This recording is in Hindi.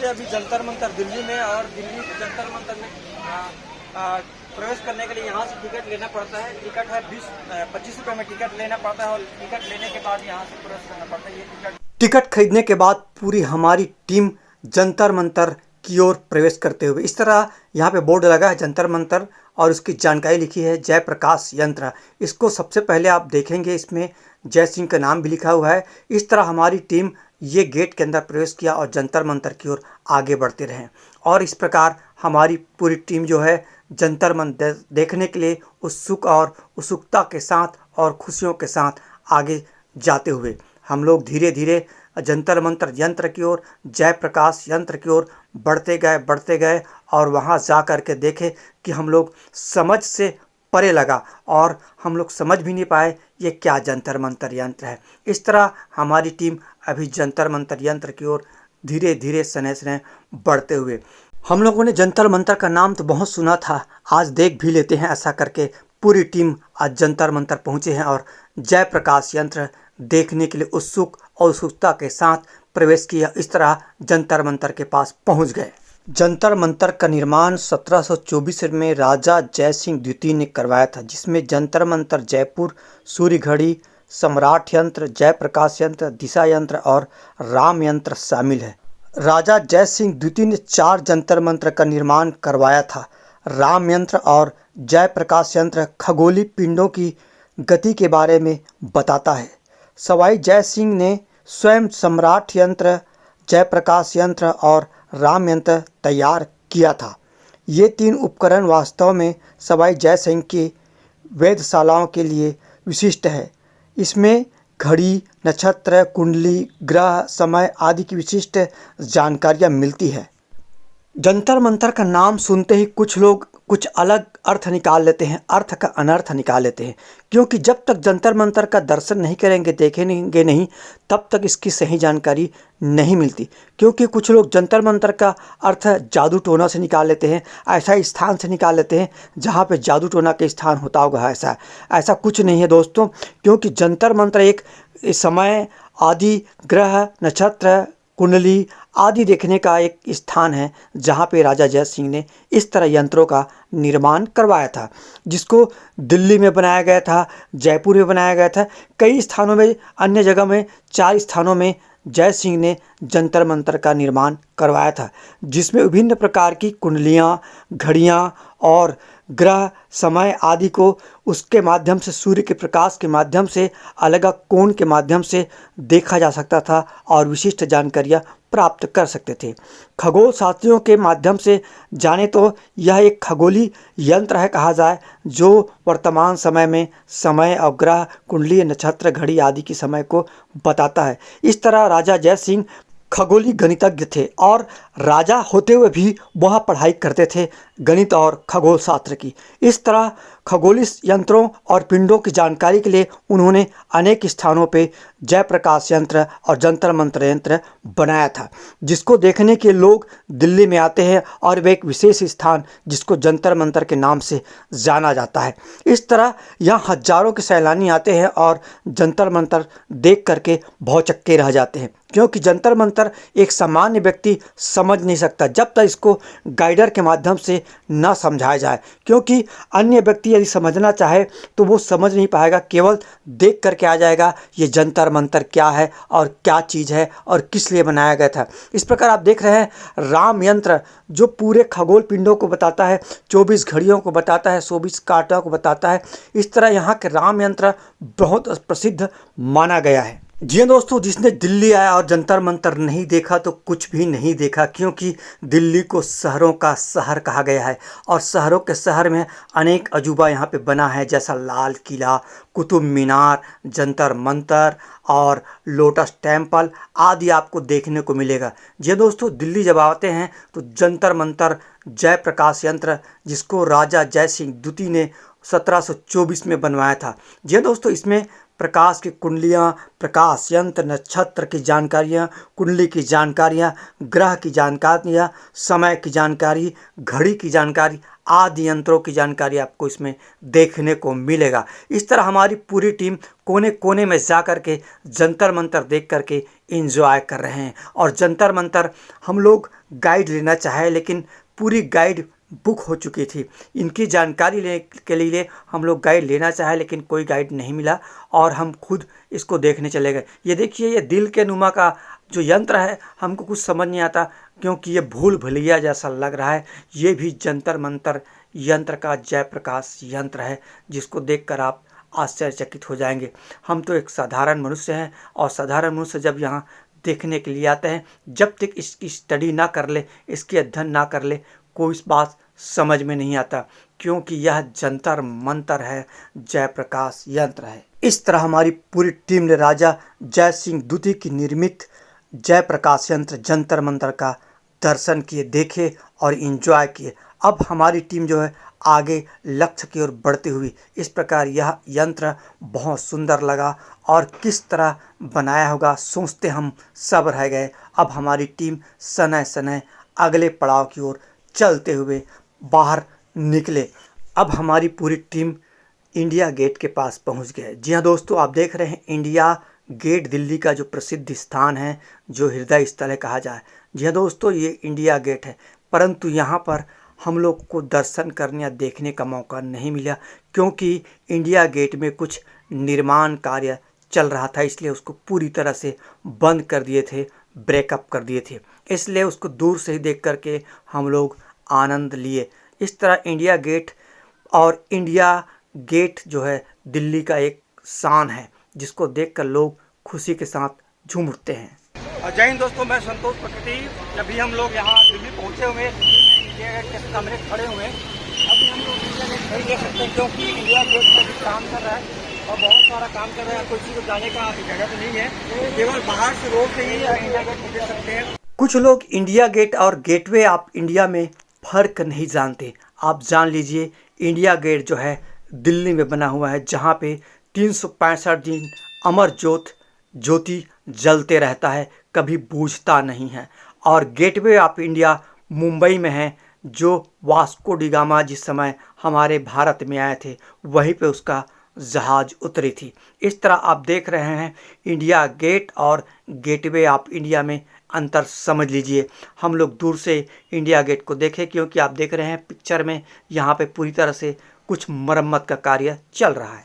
अभी जंतर मंतर दिल्ली में, और दिल्ली के जंतर मंतर में प्रवेश करने के लिए यहाँ से टिकट लेना पड़ता है। टिकट है 25 रुपये में टिकट लेना पड़ता है, और टिकट लेने के बाद यहाँ से प्रवेश करना पड़ता है। ये टिकट खरीदने के बाद पूरी हमारी टीम जंतर मंतर की ओर प्रवेश करते हुए, इस तरह यहाँ पे बोर्ड लगा है जंतर मंतर, और उसकी जानकारी लिखी है जय प्रकाश यंत्र। इसको सबसे पहले आप देखेंगे, इसमें जय सिंह का नाम भी लिखा हुआ है। इस तरह हमारी टीम ये गेट के अंदर प्रवेश किया और जंतर मंतर की ओर आगे बढ़ते रहे, और इस प्रकार हमारी पूरी टीम जो है जंतर मंतर देखने के लिए उत्सुक और उत्सुकता के साथ और खुशियों के साथ आगे जाते हुए हम लोग धीरे धीरे जंतर मंतर यंत्र की ओर, जय प्रकाश यंत्र की ओर बढ़ते गए और वहां जा कर के देखे कि हम लोग समझ से परे लगा, और हम लोग समझ भी नहीं पाए ये क्या जंतर मंतर यंत्र है। इस तरह हमारी टीम अभी जंतर मंतर यंत्र की ओर धीरे धीरे सने सने बढ़ते हुए, हम लोगों ने जंतर मंतर का नाम तो बहुत सुना था, आज देख भी लेते हैं। ऐसा करके पूरी टीम आज जंतर मंतर पहुंचे हैं और जय प्रकाश यंत्र देखने के लिए उत्सुक और उत्सुकता के साथ प्रवेश किया। इस तरह जंतर मंतर के पास पहुंच गए। जंतर मंतर का निर्माण 1724 में राजा जय सिंह द्वितीय ने करवाया था, जिसमें जंतर मंतर जयपुर, सूर्य घड़ी, सम्राट यंत्र, जय प्रकाश यंत्र, दिशा यंत्र और राम यंत्र शामिल है। राजा जय सिंह द्वितीय ने 4 जंतर मंत्र का निर्माण करवाया था। राम यंत्र और जय प्रकाश यंत्र खगोलीय पिंडों की गति के बारे में बताता है। सवाई जय सिंह ने स्वयं सम्राट यंत्र, जय प्रकाश यंत्र और राम यंत्र तैयार किया था। ये 3 उपकरण वास्तव में सवाई जय सिंह की वेधशालाओं के लिए विशिष्ट है। इसमें घड़ी, नक्षत्र, कुंडली, ग्रह, समय आदि की विशिष्ट जानकारियाँ मिलती है। जंतर मंतर का नाम सुनते ही कुछ लोग कुछ अलग अर्थ निकाल लेते हैं, अर्थ का अनर्थ निकाल लेते हैं, क्योंकि जब तक जंतर मंतर का दर्शन नहीं करेंगे, देखेंगे नहीं, तब तक इसकी सही जानकारी नहीं मिलती। क्योंकि कुछ लोग जंतर मंतर का अर्थ जादू टोना से निकाल लेते हैं, ऐसा स्थान से निकाल लेते हैं जहाँ पे जादू टोना के स्थान होता होगा। ऐसा कुछ नहीं है दोस्तों, क्योंकि जंतर मंत्र एक समय आदि, ग्रह, नक्षत्र, कुंडली आदि देखने का एक स्थान है, जहाँ पे राजा जय सिंह ने इस तरह यंत्रों का निर्माण करवाया था, जिसको दिल्ली में बनाया गया था, जयपुर में बनाया गया था, कई स्थानों में, अन्य जगह में 4 स्थानों में जय सिंह ने जंतर मंतर का निर्माण करवाया था, जिसमें विभिन्न प्रकार की कुंडलियाँ, घड़ियाँ और ग्रह, समय आदि को उसके माध्यम से, सूर्य के प्रकाश के माध्यम से, अलग कोण के माध्यम से देखा जा सकता था और विशिष्ट जानकारियाँ प्राप्त कर सकते थे। खगोल शास्त्रियों के माध्यम से जाने तो यह एक खगोलीय यंत्र है कहा जाए, जो वर्तमान समय में समय और ग्रह, कुंडली, नक्षत्र, घड़ी आदि के समय को बताता है। इस तरह राजा जय सिंह खगोलीय गणितज्ञ थे, और राजा होते हुए भी वह पढ़ाई करते थे गणित और खगोल शास्त्र की। इस तरह खगोलीय यंत्रों और पिंडों की जानकारी के लिए उन्होंने अनेक स्थानों पे जय प्रकाश यंत्र और जंतर मंतर यंत्र बनाया था, जिसको देखने के लोग दिल्ली में आते हैं, और वे एक विशेष स्थान जिसको जंतर मंतर के नाम से जाना जाता है। इस तरह यहाँ हजारों के सैलानी आते हैं और जंतर मंतर देख करके भौचक्के रह जाते हैं, क्योंकि जंतर मंतर एक सामान्य व्यक्ति समझ नहीं सकता जब तक इसको गाइडर के माध्यम से न समझाया जाए। क्योंकि अन्य व्यक्ति यदि समझना चाहे तो वो समझ नहीं पाएगा, केवल देख करके आ जाएगा ये जंतर मंतर क्या है और क्या चीज़ है और किस लिए बनाया गया था। इस प्रकार आप देख रहे हैं राम यंत्र, जो पूरे खगोल पिंडों को बताता है, 24 घड़ियों को बताता है, 24 कांटों को बताता है। इस तरह यहाँ के राम यंत्र बहुत प्रसिद्ध माना गया है। जी दोस्तों, जिसने दिल्ली आया और जंतर मंतर नहीं देखा तो कुछ भी नहीं देखा, क्योंकि दिल्ली को शहरों का शहर कहा गया है, और शहरों के शहर में अनेक अजूबा यहाँ पे बना है, जैसा लाल किला, कुतुब मीनार, जंतर मंतर और लोटस टेम्पल आदि आपको देखने को मिलेगा। जी दोस्तों, दिल्ली जब आते हैं तो जंतर मंतर, जय प्रकाश यंत्र, जिसको राजा जय सिंह द्वितीय ने 1724 में बनवाया था। जी दोस्तों, इसमें प्रकाश की कुंडलियाँ, प्रकाश यंत्र, नक्षत्र की जानकारियाँ, कुंडली की जानकारियाँ, ग्रह की जानकारियाँ, समय की जानकारी, घड़ी की जानकारी आदि यंत्रों की जानकारी आपको इसमें देखने को मिलेगा। इस तरह हमारी पूरी टीम कोने कोने में जा कर के जंतर मंतर देख करके एंजॉय कर रहे हैं। और जंतर मंतर हम लोग गाइड लेना चाहे, लेकिन पूरी गाइड बुक हो चुकी थी। इनकी जानकारी लेने के लिए हम लोग गाइड लेना चाहे, लेकिन कोई गाइड नहीं मिला और हम खुद इसको देखने चले गए। ये देखिए, ये दिल के नुमा का जो यंत्र है, हमको कुछ समझ नहीं आता क्योंकि ये भूल भुलैया जैसा लग रहा है। ये भी जंतर मंतर यंत्र का जयप्रकाश यंत्र है, जिसको देखकर आप आश्चर्यचकित हो जाएंगे। हम तो एक साधारण मनुष्य हैं, और साधारण मनुष्य जब यहाँ देखने के लिए आते हैं, जब तक इसकी स्टडी ना कर ले, इसकी अध्ययन ना कर ले, कोई इस बात समझ में नहीं आता, क्योंकि यह जंतर मंतर है, जयप्रकाश यंत्र है। इस तरह हमारी पूरी टीम ने राजा जय सिंह द्वितीय की निर्मित जयप्रकाश यंत्र जंतर मंतर का दर्शन किए, देखे और एंजॉय किए। अब हमारी टीम जो है आगे लक्ष्य की ओर बढ़ती हुई, इस प्रकार यह यंत्र बहुत सुंदर लगा और किस तरह बनाया होगा सोचते हम सब रह गए। अब हमारी टीम सनय सनय अगले पड़ाव की ओर चलते हुए बाहर निकले। अब हमारी पूरी टीम इंडिया गेट के पास पहुंच गए। जी हाँ दोस्तों, आप देख रहे हैं इंडिया गेट, दिल्ली का जो प्रसिद्ध स्थान है, जो हृदय स्थल है कहा जाए। जी हाँ दोस्तों, ये इंडिया गेट है, परंतु यहाँ पर हम लोग को दर्शन करने या देखने का मौका नहीं मिला, क्योंकि इंडिया गेट में कुछ निर्माण कार्य चल रहा था, इसलिए उसको पूरी तरह से बंद कर दिए थे, ब्रेकअप कर दिए थे। इसलिए उसको दूर से ही देख करके हम लोग आनंद लिए। इस तरह इंडिया गेट और इंडिया गेट जो है दिल्ली का एक शान है, जिसको देखकर लोग खुशी के साथ झूम उठते हैं। जय हिंद दोस्तों, मैं संतोष प्रकृति। अभी हम लोग यहाँ दिल्ली पहुँचे हुए हैं, दिल्ली में इंडिया गेट के सामने खड़े हुए हैं। अभी हम लोग इंडिया गेट नहीं देख सकते, क्योंकि इंडिया गेट में भी काम कर रहा है और बहुत सारा काम कर रहे हैं। किसी को जाने का जगह तो नहीं है, केवल बाहर से रोड से ही इंडिया गेट देख सकते हैं। कुछ लोग इंडिया गेट और गेटवे ऑफ इंडिया में फ़र्क नहीं जानते। आप जान लीजिए, इंडिया गेट जो है दिल्ली में बना हुआ है, जहाँ पे 365 दिन अमर ज्योति जलते रहता है, कभी बूझता नहीं है। और गेटवे ऑफ इंडिया मुंबई में है, जो वास्को डी गामा जिस समय हमारे भारत में आए थे, वहीं पे उसका जहाज उतरी थी। इस तरह आप देख रहे हैं इंडिया गेट और गेटवे ऑफ इंडिया में अंतर समझ लीजिए। हम लोग दूर से इंडिया गेट को देखें, क्योंकि आप देख रहे हैं पिक्चर में यहाँ पे पूरी तरह से कुछ मरम्मत का कार्य चल रहा है।